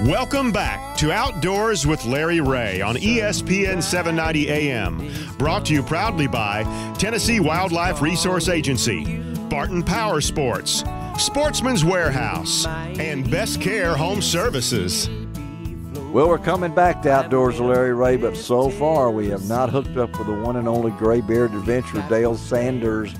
Welcome back to Outdoors with Larry Ray on ESPN 790 AM. Brought to you proudly by Tennessee Wildlife Resource Agency, Barton Power Sports, Sportsman's Warehouse, and Best Care Home Services. Well, we're coming back to Outdoors with Larry Ray, but so far we have not hooked up with the one and only gray-bearded adventurer, Dale Sanders,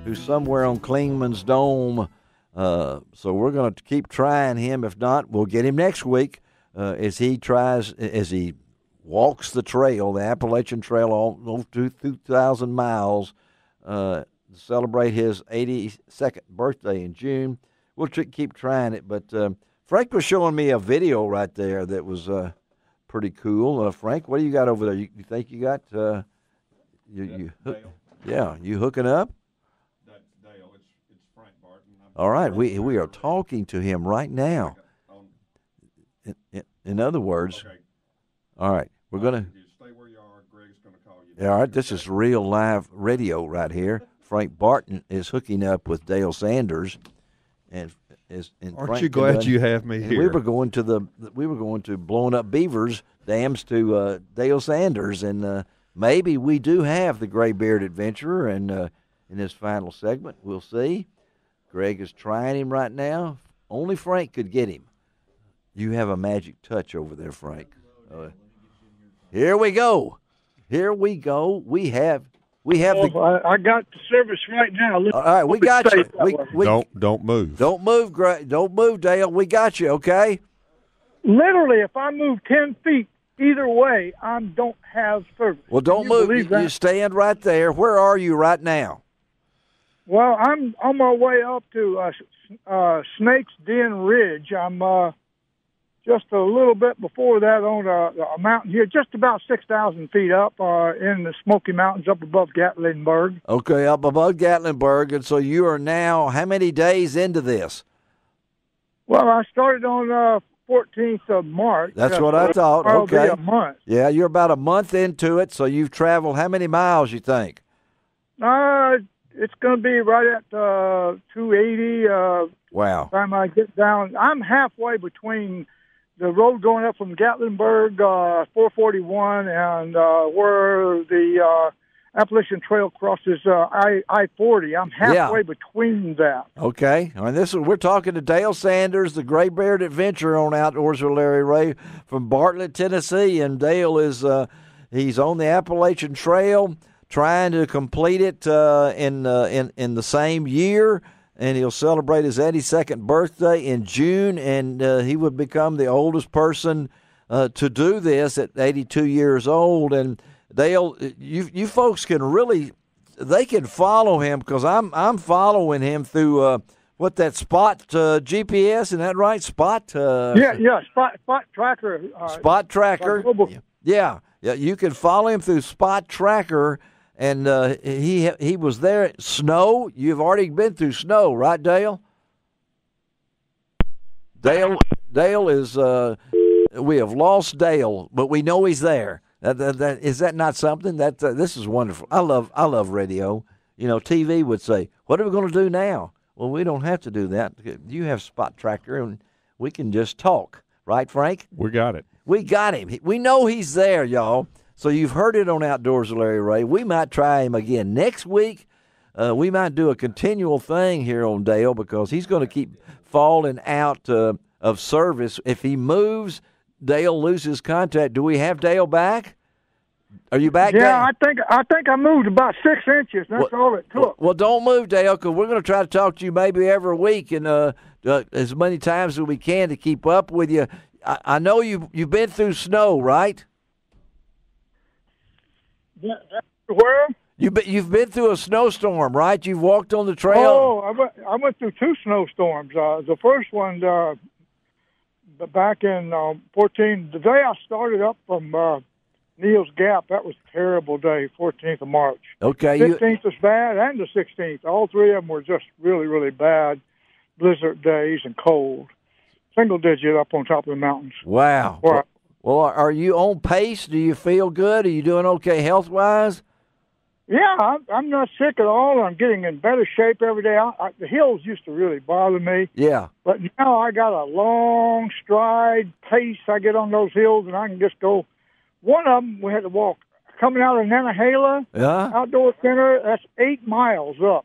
who's somewhere on Klingman's Dome. So we're going to keep trying him. If not, we'll get him next week as he walks the trail, the Appalachian Trail, all 2,000 miles, to celebrate his 82nd birthday in June. We'll keep trying it, but Frank was showing me a video right there that was pretty cool. Frank, what do you got over there? You think you got you hooking up? All right, we are talking to him right now. In other words, okay. All right, we're going to stay where you are. Greg's going to call you. All right, this is real live radio right here. Frank Barton is hooking up with Dale Sanders, and aren't Frank you glad you have me here? We were going to Blowing Up Beavers dams to Dale Sanders, and maybe we do have the gray-bearded adventurer, and in this final segment, we'll see. Greg is trying him right now. Only Frank could get him. You have a magic touch over there, Frank. Here we go. Here we go. We have I got the service right now. All right, we got you. Don't move. Don't move, Greg. Don't move, Dale. We got you, okay? Literally, if I move 10 feet either way, I don't have service. Well, don't move. You stand right there. Where are you right now? Well, I'm on my way up to Snake's Den Ridge. I'm just a little bit before that on a mountain here, just about 6,000 feet up in the Smoky Mountains up above Gatlinburg. Okay, up above Gatlinburg. And so you are now how many days into this? Well, I started on 14th of March. That's what I thought. Okay. A month. Yeah, you're about a month into it, so you've traveled how many miles, you think? It's going to be right at 280. Wow. By the time I get down, I'm halfway between the road going up from Gatlinburg, 441, and where the Appalachian Trail crosses I-40. I'm halfway between that. Okay. And we're talking to Dale Sanders, the gray-bearded adventurer on Outdoors with Larry Ray from Bartlett, Tennessee. And Dale is he's on the Appalachian Trail, trying to complete it in the same year, and he'll celebrate his 82nd birthday in June, and he would become the oldest person to do this at 82 years old. And Dale, you folks can they can follow him because I'm following him through that Spot GPS, isn't that right? Spot Spot Tracker. Spot Tracker. Yeah, you can follow him through Spot Tracker. And he was there at snow. You've already been through snow, right, Dale? Dale is. We have lost Dale, but we know he's there. Is that not something? This is wonderful. I love radio. You know, TV would say, "What are we going to do now?" Well, we don't have to do that. You have Spot Tracker, and we can just talk, right, Frank? We got it. We got him. We know he's there, y'all. So you've heard it on Outdoors with Larry Ray. We might try him again next week. We might do a continual thing here on Dale because he's going to keep falling out of service. If he moves, Dale loses contact. Do we have Dale back? Are you back? Yeah, I think I moved about 6 inches. That's all it took. Well, don't move, Dale, because we're going to try to talk to you maybe every week and as many times as we can to keep up with you. I know you've been through snow, right? Where? You've been through a snowstorm, right? You've walked on the trail. Oh, I went through 2 snowstorms. The first one back in 14. The day I started up from Neal's Gap, that was a terrible day. 14th of March. Okay. 15th was bad, and the 16th. All 3 of them were just really, really bad. Blizzard days and cold. Single digit up on top of the mountains. Wow. Well, are you on pace? Do you feel good? Are you doing okay health-wise? Yeah, I'm not sick at all. I'm getting in better shape every day. The hills used to really bother me. Yeah. But now I got a long stride pace I get on those hills, and I can just go. One of them, we had to walk. Coming out of Nantahala Outdoor Center, that's 8 miles up.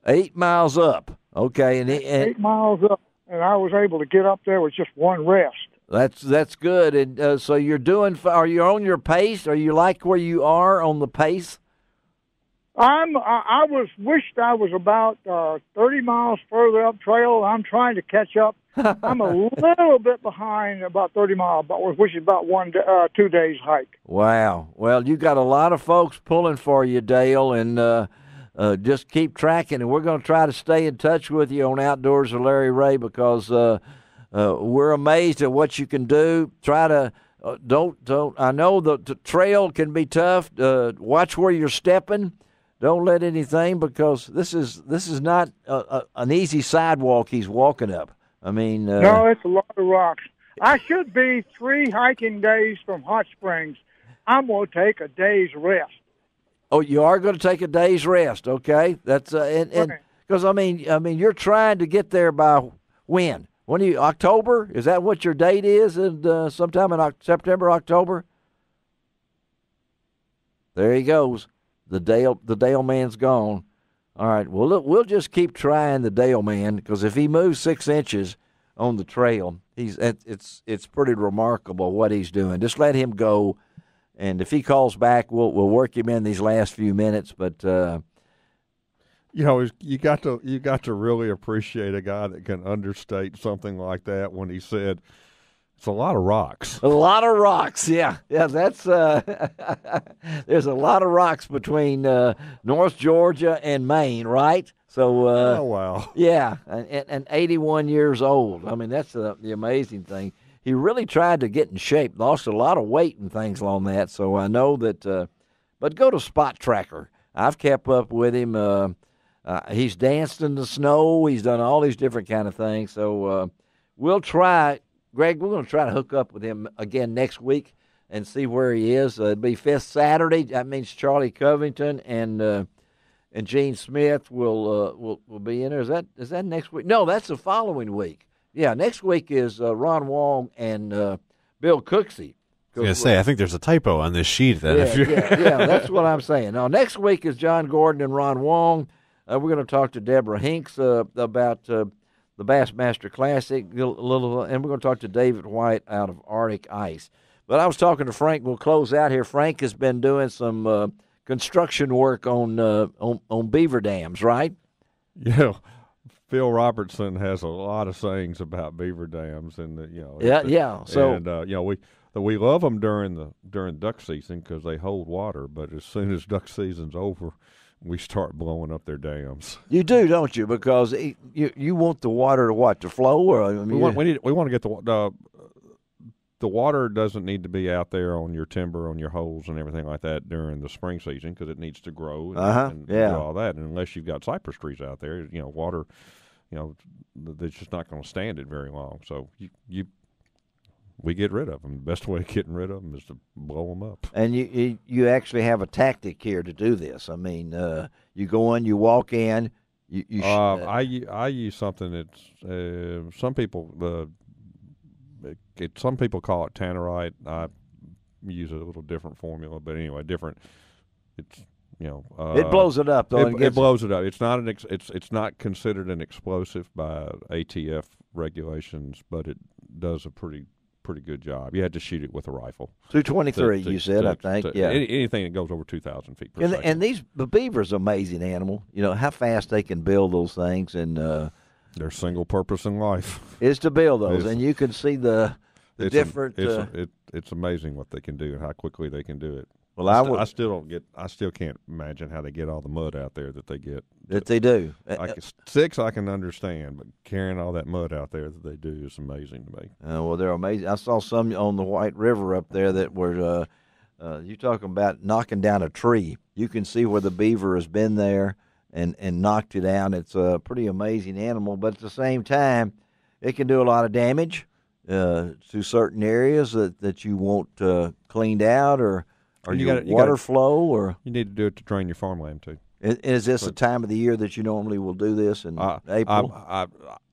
8 miles up. Okay. And 8 miles up. And I was able to get up there with just one rest. That's good. And so you're doing. Are you on your pace? Are you like where you are on the pace? I wished I was about 30 miles further up trail. I'm trying to catch up. I'm a little bit behind, about 30 miles, which is about 2 days hike. Wow. Well, you got a lot of folks pulling for you, Dale, and just keep tracking. And we're going to try to stay in touch with you on Outdoors with Larry Ray because we're amazed at what you can do. Try to don't. I know the trail can be tough. Watch where you're stepping. Don't let anything, because this is not an easy sidewalk he's walking up. I mean, no, it's a lot of rocks. I should be 3 hiking days from Hot Springs. I'm going to take a day's rest. Oh, you are going to take a day's rest, okay? That's and because I mean, you're trying to get there by when? When are you? October? Is that what your date is? And sometime in September, October. There he goes. The Dale man's gone. All right. Well, look, we'll just keep trying the Dale man, because if he moves 6 inches on the trail, it's pretty remarkable what he's doing. Just let him go, and if he calls back, we'll work him in these last few minutes. But you got to really appreciate a guy that can understate something like that when he said, it's a lot of rocks. A lot of rocks, yeah. That's there's a lot of rocks between North Georgia and Maine, right? So, oh wow, yeah, and 81 years old. I mean, that's the amazing thing. He really tried to get in shape, lost a lot of weight and things on that. So I know that. But go to Spot Tracker. I've kept up with him. He's danced in the snow. He's done all these different kind of things. So we'll try. Greg, we're going to try to hook up with him again next week and see where he is. It'll be 5th Saturday. That means Charlie Covington and Gene Smith will be in there. Is that next week? No, that's the following week. Yeah, next week is Ron Wong and Bill Cooksey. I was going to say, I think there's a typo on this sheet. Then, yeah, that's what I'm saying. Now, next week is John Gordon and Ron Wong. We're going to talk to Deborah Hinks about the Bassmaster Classic, and we're going to talk to David White out of Arctic Ice. But I was talking to Frank. We'll close out here. Frank has been doing some construction work on beaver dams, right? Yeah. Phil Robertson has a lot of sayings about beaver dams, and So and we love them during duck season because they hold water. But as soon as duck season's over, we start blowing up their dams. You do, don't you? Because you want the water to flow, or we want to get the water doesn't need to be out there on your timber, on your holes, and everything like that during the spring season because it needs to grow and do all that. And unless you've got cypress trees out there, water, that's just not going to stand it very long. So we get rid of them. The best way of getting rid of them is to blow them up. And you actually have a tactic here to do this. I mean, you go in, you walk in. I use something that's some people call it tannerite. I use a little different formula, but anyway, different. It's it blows it up though. It blows it up. It's not it's not considered an explosive by ATF regulations, but it does a pretty good job. You had to shoot it with a rifle. 223, you said, I think. Yeah. Anything that goes over 2,000 feet per second. And the beaver's an amazing animal. how fast they can build those things, and their single purpose in life is to build those. And you can see the different. It's amazing what they can do and how quickly they can do it. Well, I still can't imagine how they get all the mud out there that they get. That they do. Like 6, I can understand, but carrying all that mud out there that they do is amazing to me. Well, they're amazing. I saw some on the White River up there that were. You talking about knocking down a tree? You can see where the beaver has been there and knocked it down. It's a pretty amazing animal, but at the same time, it can do a lot of damage to certain areas that you want cleaned out or Or water flow? Or you need to do it to drain your farmland, too. Is this a time of the year that you normally will do this in April?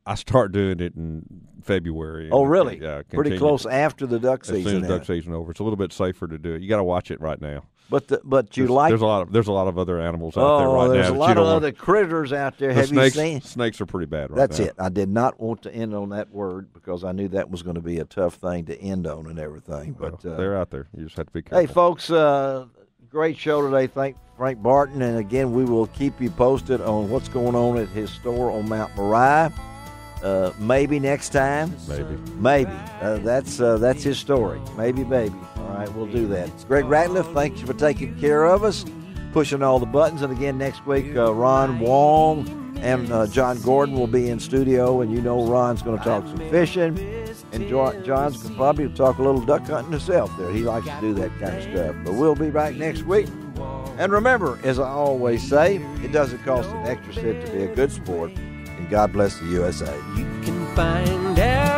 I start doing it in February. Oh, really? Yeah, pretty close after the duck season. As soon as duck season over, it's a little bit safer to do it. You got to watch it right now. But there's a lot of other animals out there right now. There's a lot of other critters out there. Have you seen? Snakes are pretty bad right now. That's it. I did not want to end on that word because I knew that was going to be a tough thing to end on and everything. But they're out there. You just have to be careful. Hey, folks, great show today. Thank Frank Barton. And, again, we will keep you posted on what's going on at his store on Mount Moriah. Maybe next time. Maybe. That's his story. Maybe. All right, we'll do that. Greg Ratliff, thank you for taking care of us, pushing all the buttons. And again, next week, Ron Wong and John Gordon will be in studio. And you know Ron's going to talk some fishing. And John's going to probably talk a little duck hunting himself there. He likes to do that kind of stuff. But we'll be back next week. And remember, as I always say, it doesn't cost an extra cent to be a good sport. And God bless the USA. You can find out